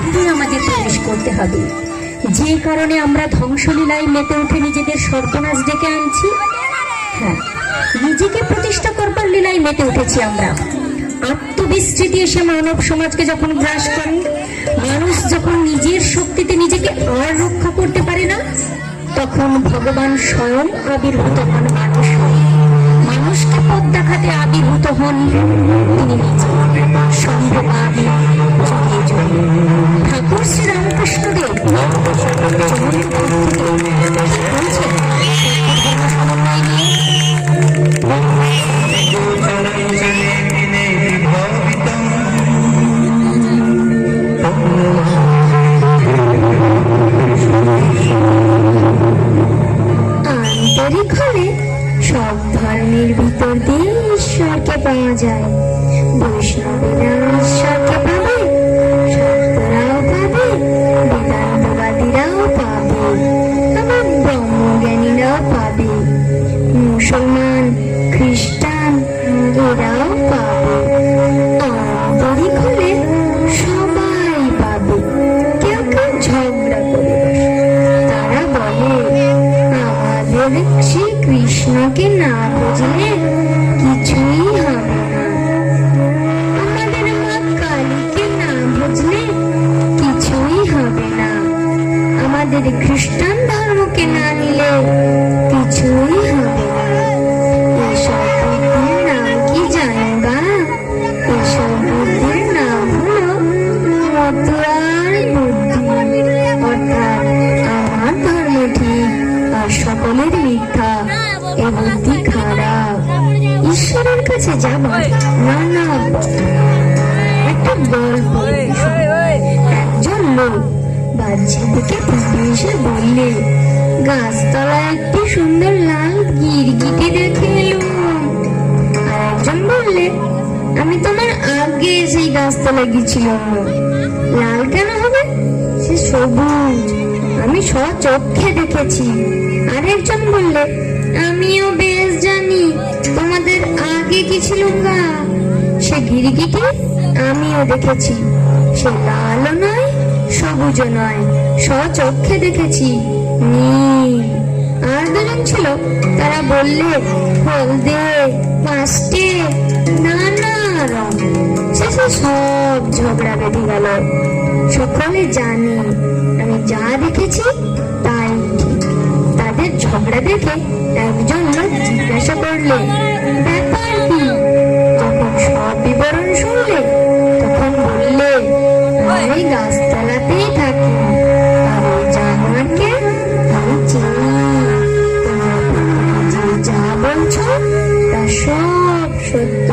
গভীরে আমাদের প্রবেশ করতে হবে, যে কারণে আমরা ধ্বংসলীলায় মেতে উঠে নিজেদের সর্বনাশ ডেকে আনছি। হ্যাঁ, নিজেকে প্রতিষ্ঠা করবার লীলায় মেতে উঠেছি আমরা। আত্মবিস্মৃতি এসে মানব সমাজকে যখন গ্রাস করে, মানুষ যখন নিজের শক্তিতে নিজেকে আর রক্ষা করতে পারে না, তখন ভগবান স্বয়ং আবির্ভূত হন মানুষ হয়ে। মানুষকে পথ দেখাতে আবির্ভূত হন তিনি নিজে, সম্ভবামী যুগে যুগে। ঠাকুর শ্রী রামকৃষ্ণদেব বলছেন সমন্বয় নিয়ে, আন্তরিক হলে সব ধর্মের ভিতর দিয়ে ঈশ্বরকে পাওয়া যায়। বৈষ্ণবেরা ঈশ্বরকে পাবে, শাক্তরাও পাবে, বেদান্তবাদীরাও পাবে, আবার ব্রহ্মজ্ঞানীরাও পাবে, মুসলমান, খ্রিস্টান এরাও পাবে। আন্তরিক হলে সবাই পাবে। কেউ কেউ ঝগড়া করে বসে, তারা বলে আমাদের শ্রীকৃষ্ণকে না বুঝলে কিছুই হবে না, আমাদের মা কালীকে না বুঝলে কিছুই হবে না, আমাদের খ্রিস্টান ধর্মকে না নিলে কিছুই হবে না। এসব বুদ্ধির নাম কি জানো গা? এসব বুদ্ধির নাম হলো মতুয়ার বুদ্ধি, অর্থাৎ আমার ধর্ম ঠিক আর সকলের মিথ্যা, এ বুদ্ধি খারাপ। ঈশ্বরের কাছে যাবার নানা একটা গল্প। একজন লোক বাহ্যের দিকে ফিরে এসে বললে, গাছতলায় একটি সুন্দর লাল গিরগিটি দেখে এলুম। আর একজন বললে, আমি তোমার আগে সেই গাছতলায় গেছিলাম। লাল কেন হবে? সে সবুজ, আমি স্বচক্ষে দেখেছি। আর একজন বললে, আমিও বেশ জানি, তোমাদের আগে গেছিলাম গা। সে গিরগিটি আমিও দেখেছি, সে লালও নয় সবুজও নয়, স্বচক্ষে দেখেছি, নীল। আর দুজন ছিল, তারা বললে হলদে, পাঁচটে, নানা রং। শেষে সব ঝগড়া বেঁধে গেল। সকলে জানি আমি যা দেখেছি তাই ঠিক। তাদের ঝগড়া দেখে একজন লোক জিজ্ঞাসা করলে, ব্যাপার কি? যখন সব বিবরণ শুনলে তখন বললে, আমি গাছতলাতেই থাকি, আর ওই জানোয়ারকে আমি চিনি। তোমরা যে যা বলছো তা সব সত্য।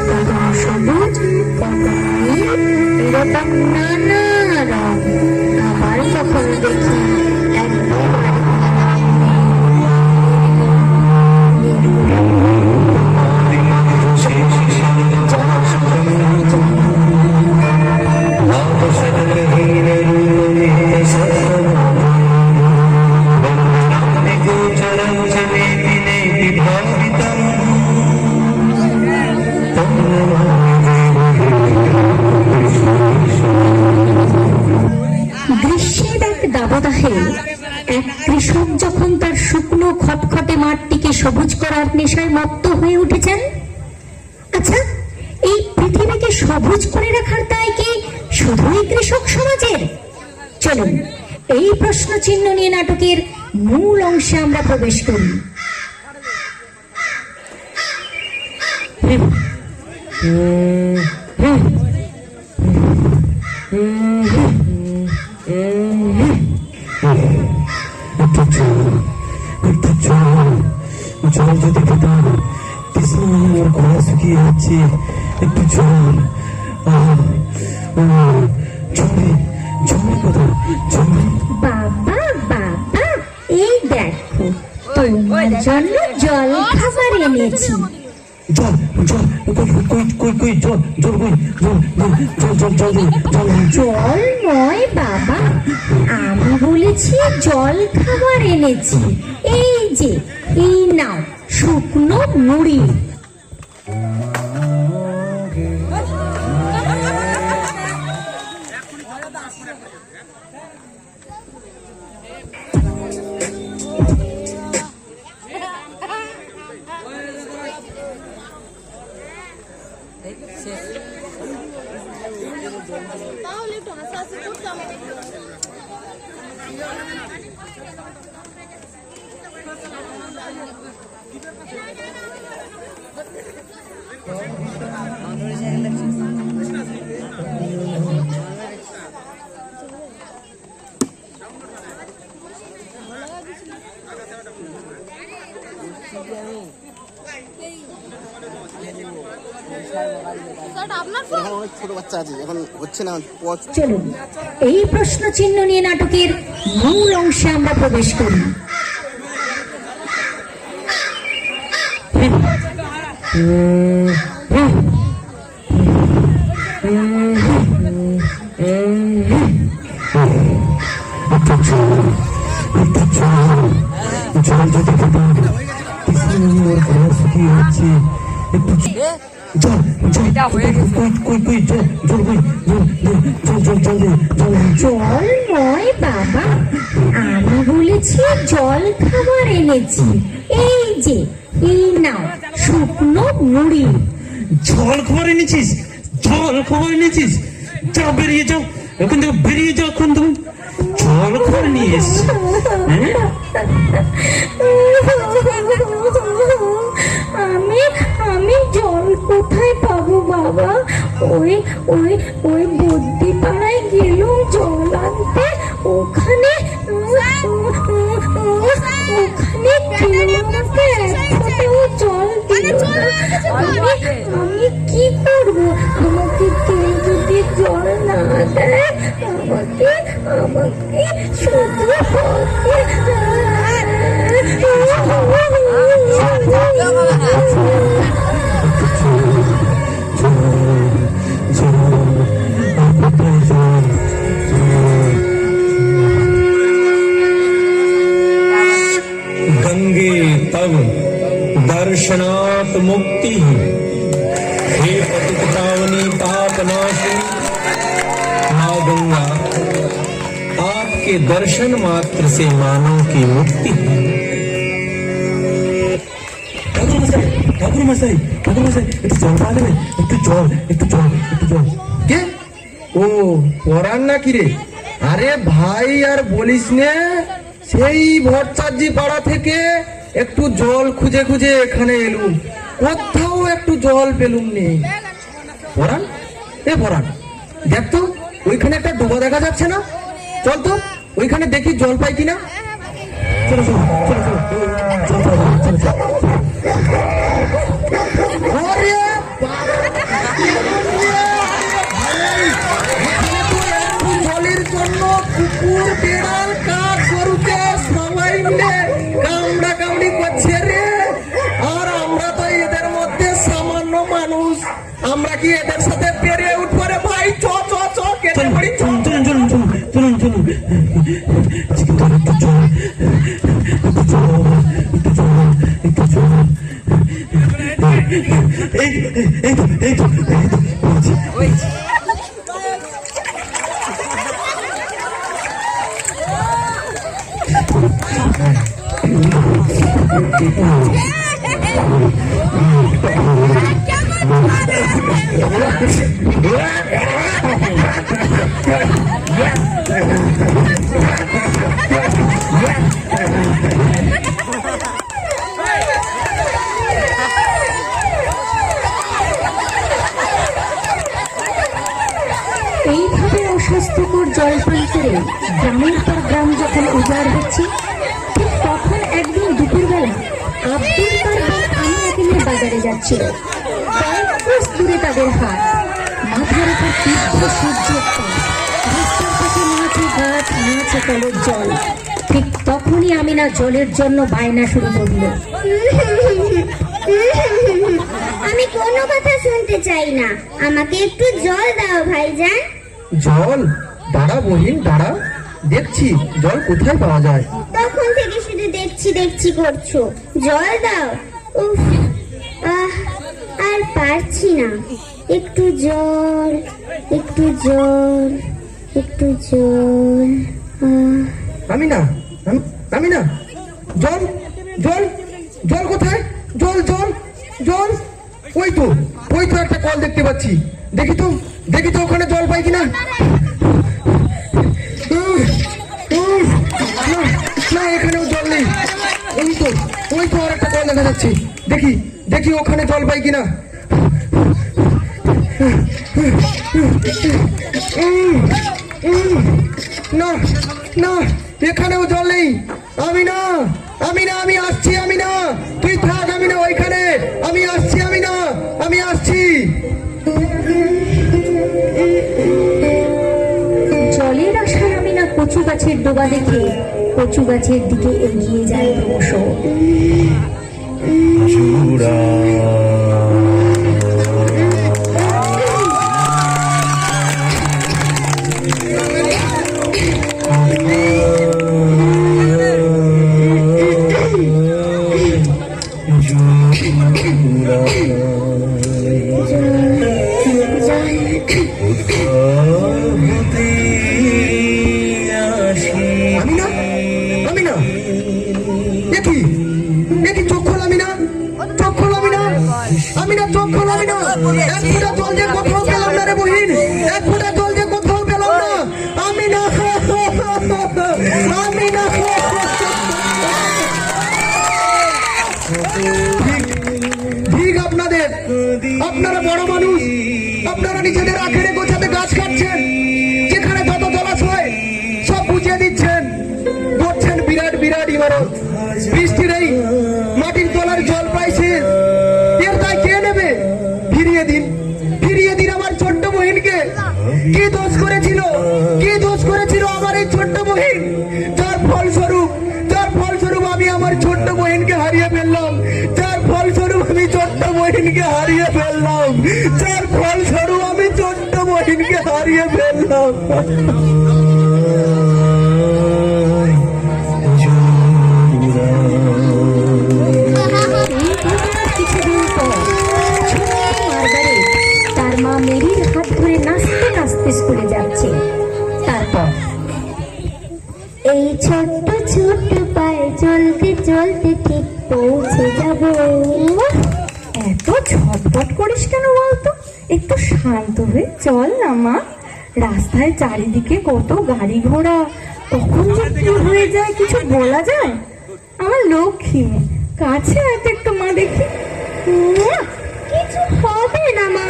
কখনো সবুজ, কখনো নীল, এরকম নানা রং। আবার কখনো দেখি এক কৃষক যখন তার শুকনো খটখটে মাঠটিকে সবুজ করার নেশায় মত্ত হয়ে উঠেছেন। আচ্ছা, এই পৃথিবীকে সবুজ করে রাখার দায় কি শুধুই কৃষক সমাজের? চলুন এই প্রশ্ন চিহ্ন নিয়ে নাটকের মূল অংশে আমরা প্রবেশ করি। জল যদি পেতাম, তৃষ্ণায় আমার গলা শুকিয়ে যাচ্ছে, একটু জল। জলের কথা, জল। বাবা বাবা, এই দেখো তোমার জন্য জল খাবার এনেছি। জল জল কই কই জল জল কই জল জল জল জল জল জল নয় বাবা, আমি বলেছি জল খাবার এনেছি। এই যে, এই নাও শুকনো মুড়ি। ছোট বাচ্চা আছে এখন হচ্ছে না। চলুন এই প্রশ্ন চিহ্ন নিয়ে নাটকের মূল অংশে আমরা প্রবেশ করি। জল যদি খেতাম ওর ঘর শুকিয়ে যাচ্ছে, একটু জল জল কই কই জল জল কই জল জল জল জল জল জল নয় বাবা, আমি বলেছি জল খাবার এনেছি। এই যে এই নাও শুকনো মুড়ি। জল খাবার এনেছিস? জল খাবার এনেছিস? যা বেরিয়ে যাও এখন থেকে, বেরিয়ে যাও এখন তুমি। জল খাবার নিয়ে এসছি? আমি জল কোথায় পাবো বাবা? ওই ওই ওই বুদ্ধি পাড়ায় গেলুম জল আনতে, ওখানে কেউ আমাকে এক ফোঁটাও জল দিল না। আমি কি করবো? আমাকে কেউ যদি জল না দেয়, আমাকে শুধু गंगे तव दर्शनात् मुक्ति, हे पतित पावनी पाप नाशिनी माँ गंगा, आपके दर्शन मात्र से मानव की मुक्ति है। ঠাকুর মশাই একটু জল পাওয়া যাবে? একটু জল একটু জল একটু জল। কে? ও পরান নাকি রে? আরে ভাই আর বলিস নে, সেই ভট্টাচার্য পাড়া থেকে একটু জল খুঁজে খুঁজে এখানে এলুম, কোথাও একটু জল পেলুম নেই। পরান, এ পরান, দেখ তো ওইখানে একটা ডোবা দেখা যাচ্ছে না? চল তো ওইখানে দেখি জল পাই কিনা। চলো চলো চলো চলো চলো চলো চলো। ওরে বাবা! এখানে তো একটু জলের জন্য কুকুর, বেড়াল, কাক, গরুকে সবাই মিলে কামড়া কামড়ি করছে রে। আর আমরা তো এদের মধ্যে সামান্য মানুষ, আমরা কি এদের সাথে পেরিয়ে উঠবো রে ভাই? চ চ চ কেটে পড়ি। চলুন চলুন চলুন চলুন চলুন চলুন একটু জল একটু জল একটু জল একটু জল। এই এই তো এই তো এই তো বলছি। এইভাবে অস্বাস্থ্যকর জল পান করে গ্রামের পর গ্রাম যখন উজাড় হচ্ছে, ঠিক তখন একদিন দুপুরবেলা আব্দুল কাদের আমি নিয়ে বাজারে যাচ্ছিল। কয়েক ক্রোশ দূরে তাদের হাট, মাথার উপর তীব্র সূর্যের তাপ, রাস্তার পাশে নাচে গাছ, নাচে কলের জল। ঠিক তখনই আমিনা জলের জন্য বায়না শুরু করলো। আমি কোনো কথা শুনতে চাই না, আমাকে একটু জল দাও ভাইজান। জল? দাঁড়া বহিন দাঁড়া, দেখছি জল কোথায় পাওয়া যায়। তখন থেকে শুধু দেখছি দেখছি করছো, জল দাও। উফ, আর পারছি না, একটু জল একটু জল একটু জল। আমি না আমি না, জল জল জল কোথায়? জল জল জল, ওই তো একটা কল দেখতে পাচ্ছি, দেখি তো ওখানে জল পাই কিনা। ওই তো আর একটা কল দেখা যাচ্ছে, দেখি দেখি ওখানে জল পাই কিনা। না না, এখানেও জল নেই। আমি না, আমি না, আমি আসছি, আমি না, তুই থাক, আমি না ওইখানে, আমি আসছি, আমি না, আমি আসছি। জলের আশায় আমি না কচু গাছের ডোবা দেখে কচু গাছের দিকে এগিয়ে যায় ক্রমশ। আপনারা বড় মানুষ, আপনারা নিজেদের আখেরে গোছাতে গাছ কাটছেন, যেখানে যত জলাশয় সব বুঝিয়ে দিচ্ছেন, করছেন বিরাট বিরাট ইমারত। বৃষ্টির এই মাটির তলার জল পাইছে, এর দায় কে নেবে? ফিরিয়ে দিন, ফিরিয়ে দিন আমার ছোট্ট বহিনকে। কি দোষ করেছিল, কি দোষ করেছিল আমার এই ছোট্ট বহিন, যার ফলস্বরূপ আমি আমার ছোট্ট বহিনকে হারিয়ে ফেললাম, যার ফলস্বরূপ আমি ছোট্ট বহিনকে হারিয়ে ফেললাম, যার ফলস্বরূপ আমি ছোট্ট বহিনকে হারিয়ে ফেললাম। কিছুদিন পর তার মা মেরির হাত ধরে নাচতে নাচতে স্কুলে যাচ্ছে। তারপর এই ছোট্ট ছোট্ট পায়ে চলতে চলতে ঠিক পৌঁছে যাব। এত ছটপট করিস কেন বলতো? একটু শান্ত হয়ে চল না মা। রাস্তায় চারিদিকে কত গাড়ি ঘোড়া, কখন যে কি হয়ে যায় কিছু বলা যায়? আমার লক্ষ্মী মেয়ে, কাছে এত একটু মা দেখি। কিছু হবে না মা,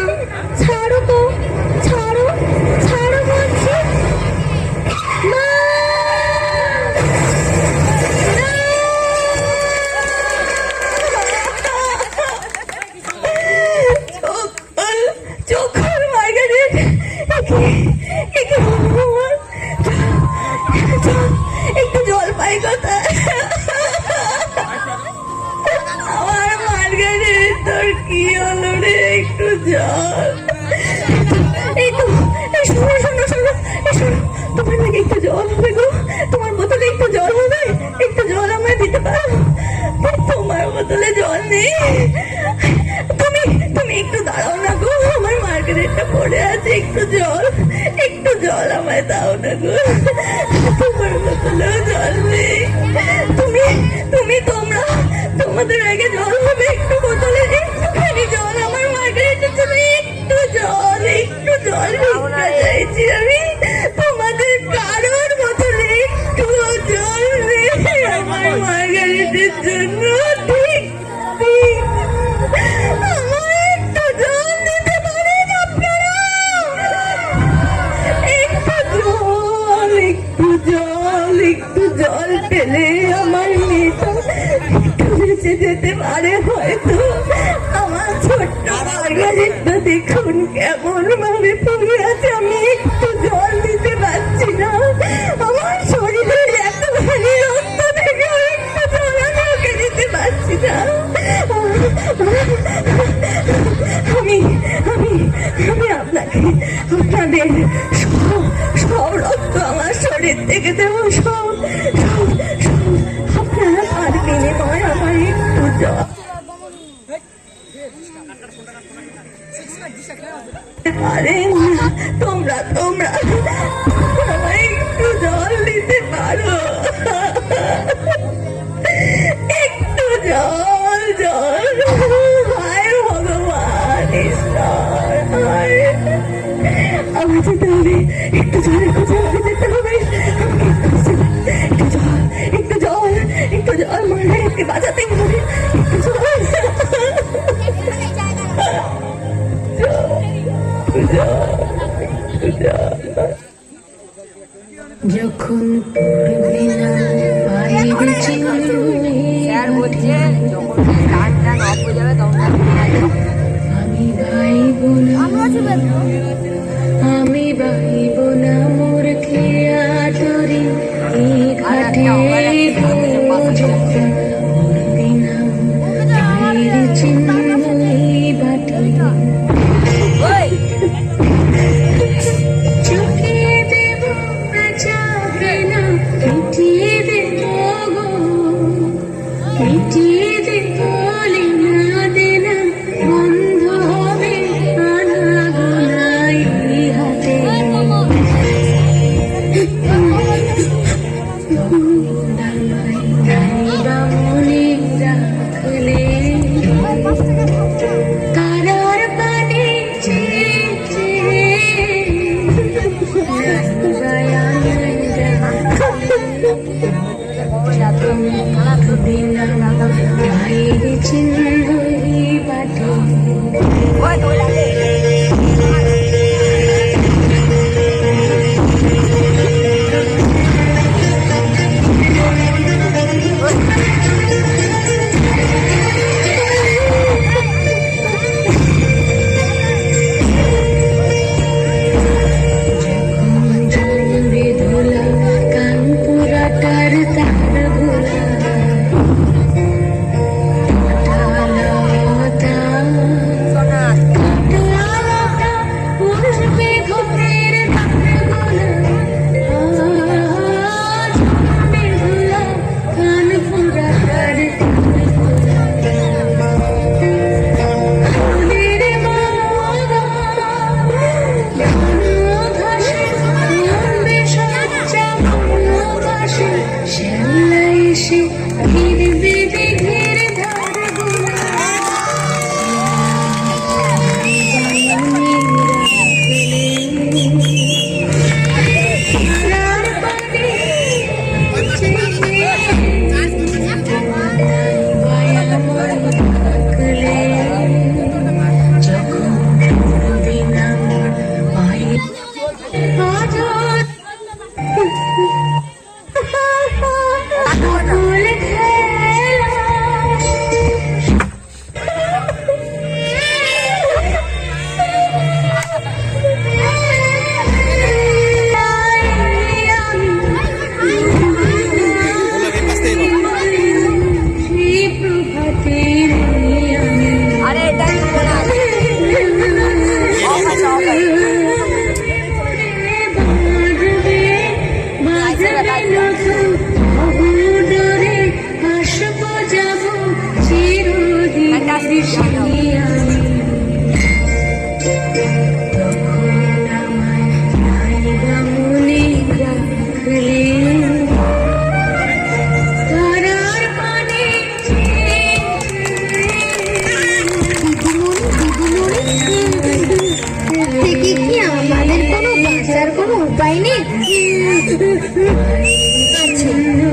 ছাড়ো তো, ছাড়ো ছাড়ো বলছি। মা একটু জল পাই কথা, আমার মার্গারেট, তোর কি হলো রে? একটু জল, একটু শোনো শোনো শোনো শোনো, তোমার নাকি একটু জল হবে গো? তোমার বোতলে একটু জল হবে? একটু জল আমায় দিতে পারো? তোমার বোতলে জল নেই? তুমি তুমি একটু দাঁড়াও না গো, আমার মার্গারেটটা পড়ে আছে, একটু জল আমায় দাও না গো, তোমার বোতলেও জল নেই। তুমি তুমি তোমরা তোমাদের আগে জল হবে, একটু বোতলে একটুখানি জল আমার মার্গারেটের জন্য, একটু জল ভিক্ষা চাইছি আমি, তোমাদের কারোর বোতলে একটু জল নেই আমার মার্গারেটের জন্য। ঠিক ঠিক, আমায় একটু জল দিতে পারেন আপনারা? একটু জল পেলে আমার মেয়েটা একটু বেঁচে যেতে পারে হয়তো। আমার ছোট্ট মার্গারেটটা দেখুন কেমন ভাবে পড়ে আছে, আমি একটু জল দিতে পারছি না, আমার শরীরে এতখানি রক্ত থেকে একটু জল আমি ওকে দিতে পারছি না। আমি আমি আমি আপনাদের সব রক্ত আমার শরীর থেকে দেবো, সব আপনারা তার বিনিময়ে আমার একটু জল। আরে তোমরা আমায় একটু জল দিতে পারো? একটু জল হায় ভগবান ঈশ্বর, আমার যেতে হবে, একটু জলের খোঁজে আমাকে যেতে হবে। একটু জল মার্গারেটকে বাঁচাতে হবে। যখন পড়বে না পায়ের চিহ্ন আমি ভাইব না আমি ভাইব না মোর খেয়া তরি এই ঘাটে পড়বে না পায়ের চিহ্ন এই বাটে চোখে দেব আচাকে না মিটিয়ে দেব গো মিটিয়ে দেব না দেনা বন্ধ হবে আনা গোনাই হাতে মনে রাখলে তারার পানে মায়ের চিহ্ন বাটে জমবে ধুলা কানপুরা তার তার ভোলা উঠবে ঘরের জমবে ধুলা কানপুরা তার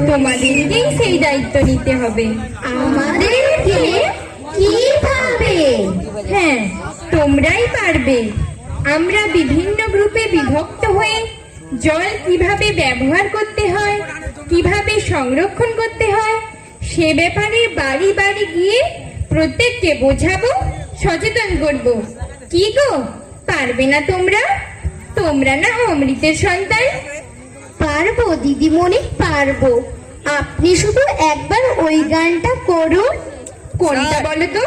তোমাদেরকেই সেই দায়িত্ব নিতে হবে। আমাদেরকে কিভাবে? হ্যাঁ, তোমরাই পারবে। আমরা বিভিন্ন গ্রুপে বিভক্ত হয়ে জল কিভাবে ব্যবহার করতে হয়, কিভাবে সংরক্ষণ করতে হয়, সে ব্যাপারে বাড়ি বাড়ি গিয়ে প্রত্যেককে বোঝাবো, সচেতন করব। কি গো, পারবে না তোমরা? তোমরা না অমৃতের সন্তান। পারবো দিদিমণি, পারবো। আপনি শুধু একবার ওই গানটা করুন। কোনটা বলো তো?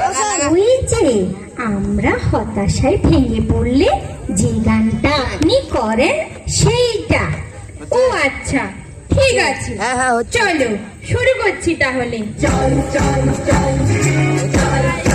ওই যে আমরা হতাশায় ভেঙে পড়লে যে গানটা আপনি করেন সেইটা। ও আচ্ছা, ঠিক আছে, চলো শুরু করছি তাহলে। চল চল চল চল